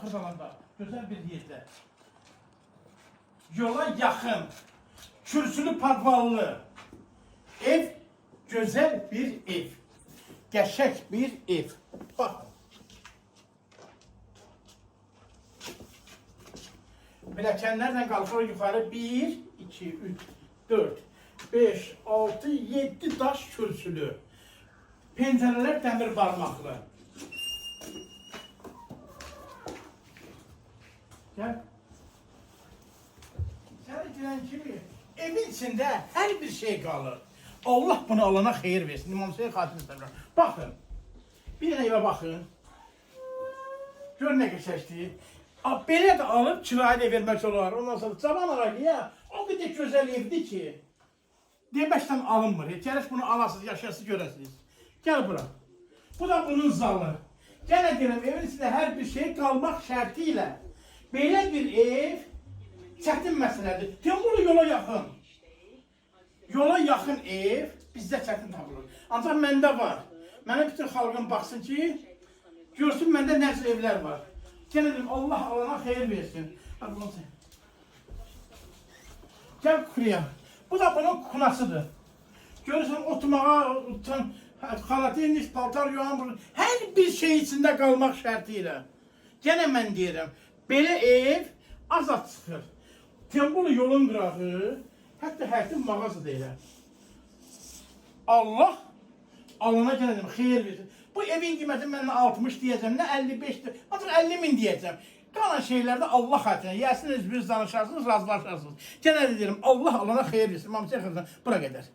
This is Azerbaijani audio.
Kırbalanda güzel bir yerde. Yola yakın, kürsülü padvallı, ev güzel bir ev, gerçek bir ev. Bakın. Biləkanlarla qalxır yuxarı 1, 2, 3, 4, 5, 6, 7 daş kürsülü. Pəncərələr dəmir barmaqlı. Gəl. İçəri girən kimi evin içində hər bir şey qalır. Allah bunu alana xeyir versin. İmam Hüseyin xatirinə istəmirəm. Baxın. Bir dənə evə baxın. Gör nə keçəkdir. Belə də alıb kirayə də vermək olar. Ondan sonra cavan araylıya o qədər gözəl evdir ki, deməşdən alınmır. Gəliş bunu alasınız, yaşayasınız, görəsiniz. Gəl bura. Bu da bunun zalı. Gene deyirəm, evin içində hər bir şey qalmaq şərti ilə. Belə bir ev çətin məsələdir. Temurlu yola yaxın. Yola yaxın ev bizdə çətin tapılır. Ancaq məndə var. Mənə bütün xalqın baxsın ki, görsün məndə nəsə evlər var. Gene deyirəm, Allah alana xeyir versin. Gəl kuruya. Bu da bunun kunasıdır. Görürsən, oturmağa, xalateniz, paltar yuan, hər bir şey içində qalmaq şərti ilə. Gene mən deyirəm, belə ev azad çıxır. Tembolu yolun qırağı, hətta hərtin mağazı deyirəm. Allah alana gene deyirəm, xeyir versin. Bu evin qiyməti mənə 60 deyəcəm, nə 55-dir, ancaq 50.000 deyəcəm. Qalan şeylərdə Allah xatirinə, yəsiniz, biz danışarsınız, razılaşarsınız. Gene deyirəm, Allah alana xeyir versin. İmam Hüseyin xatirinə bura qədər.